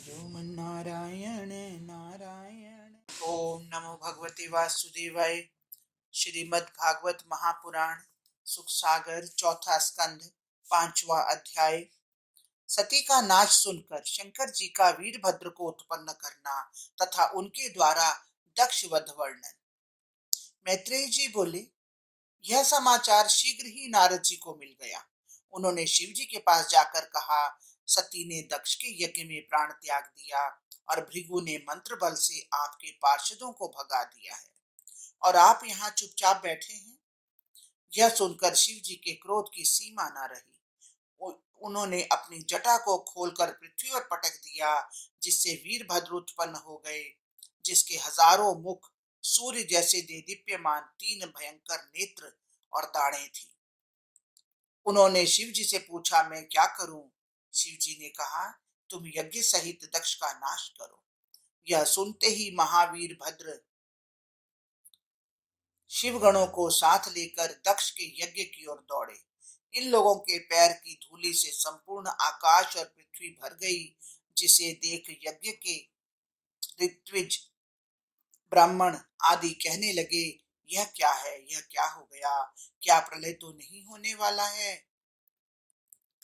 ओम नारायण नारायण। ओम नमो भगवते वासुदेवाय। श्रीमद् भागवत महापुराण सुख सागर चौथा स्कंध पांचवा अध्याय। सती का नाच सुनकर शंकर जी का वीरभद्र को उत्पन्न करना तथा उनके द्वारा दक्ष वध वर्णन। मैत्रेय जी बोले, यह समाचार शीघ्र ही नारद जी को मिल गया। उन्होंने शिव जी के पास जाकर कहा, सती ने दक्ष के यज्ञ में प्राण त्याग दिया और भृगु ने मंत्र बल से आपके पार्षदों को भगा दिया है और आप यहाँ चुपचाप बैठे हैं। यह सुनकर शिव जी के क्रोध की सीमा न रही। उन्होंने अपनी जटा को खोलकर पृथ्वी पर पटक दिया, जिससे वीरभद्र उत्पन्न हो गए, जिसके हजारों मुख सूर्य जैसे देदीप्यमान तीन भयंकर नेत्र और दाढ़ें थी। उन्होंने शिव जी से पूछा, मैं क्या करूं? शिव जी ने कहा, तुम यज्ञ सहित दक्ष का नाश करो। यह सुनते ही महावीर भद्र शिवगणों को साथ लेकर दक्ष के यज्ञ की ओर दौड़े। इन लोगों के पैर की धूलि से संपूर्ण आकाश और पृथ्वी भर गई, जिसे देख यज्ञ के ऋत्विज ब्राह्मण आदि कहने लगे, यह क्या है? यह क्या हो गया? क्या प्रलय तो नहीं होने वाला है?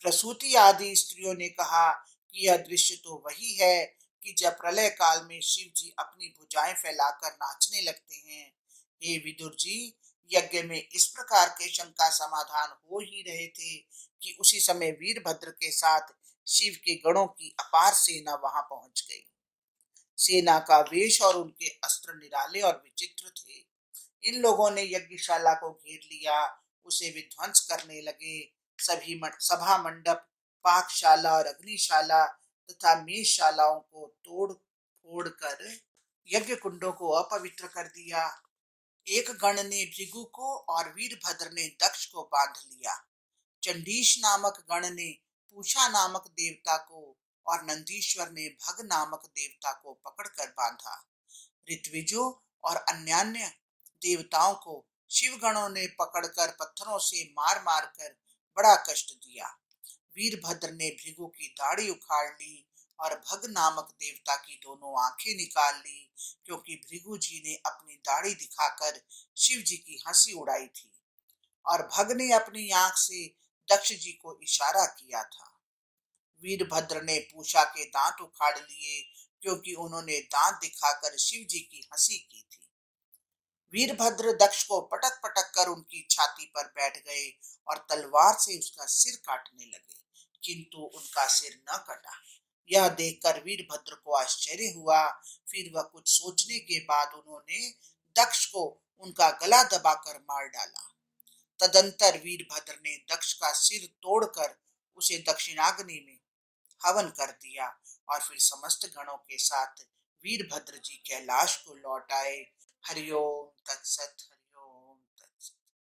प्रसूति आदि स्त्रियों ने कहा कि यह दृश्य तो वही है कि जब प्रलय काल में शिव जी अपनी भुजाएं फैलाकर नाचने लगते हैं। हे विदुर जी, यज्ञ में इस प्रकार के शंका समाधान हो ही रहे थे कि उसी समय वीरभद्र के साथ शिव के गणों की अपार सेना वहां पहुंच गई। सेना का वेश और उनके अस्त्र निराले और विचित्र थे। इन लोगों ने यज्ञशाला को घेर लिया, उसे विध्वंस करने लगे। सभा मंडप, पाकशाला और अग्निशाला तथा मेषशालाओं को तोड़ फोड़ कर यज्ञ कुंडों को अपवित्र कर दिया। एक गण ने भृगु को और वीरभद्र ने दक्ष को बांध लिया। चंडीश नामक गण ने पूषा नामक देवता को और नंदीश्वर ने भग नामक देवता को पकड़कर बांधा। ऋत्विजों और अन्यान्य देवताओं को शिवगणों ने पकड़कर पत्थरों से मार मार कर बड़ा कष्ट दिया। वीरभद्र ने भृगु की दाढ़ी उखाड़ ली और भग नामक देवता की दोनों आंखें निकाल ली, क्योंकि भृगु जी ने अपनी दाढ़ी दिखाकर शिव जी की हंसी उड़ाई थी और भग ने अपनी आंख से दक्ष जी को इशारा किया था। वीरभद्र ने पूषा के दांत उखाड़ लिए, क्योंकि उन्होंने दांत दिखाकर शिव जी की हंसी की थी। वीरभद्र दक्ष को पटक पटक कर उनकी छाती पर बैठ गए और तलवार से उसका सिर काटने लगे, किंतु उनका सिर न कटा। यह देखकर वीरभद्र को आश्चर्य हुआ। फिर वह कुछ सोचने के बाद उन्होंने दक्ष को उनका गला दबाकर मार डाला। तदंतर वीरभद्र ने दक्ष का सिर तोड़कर उसे दक्षिणाग्नि में हवन कर दिया और फिर समस्त गणों के साथ वीरभद्र जी कैलाश को लौट आए। हरिओम तत्सत।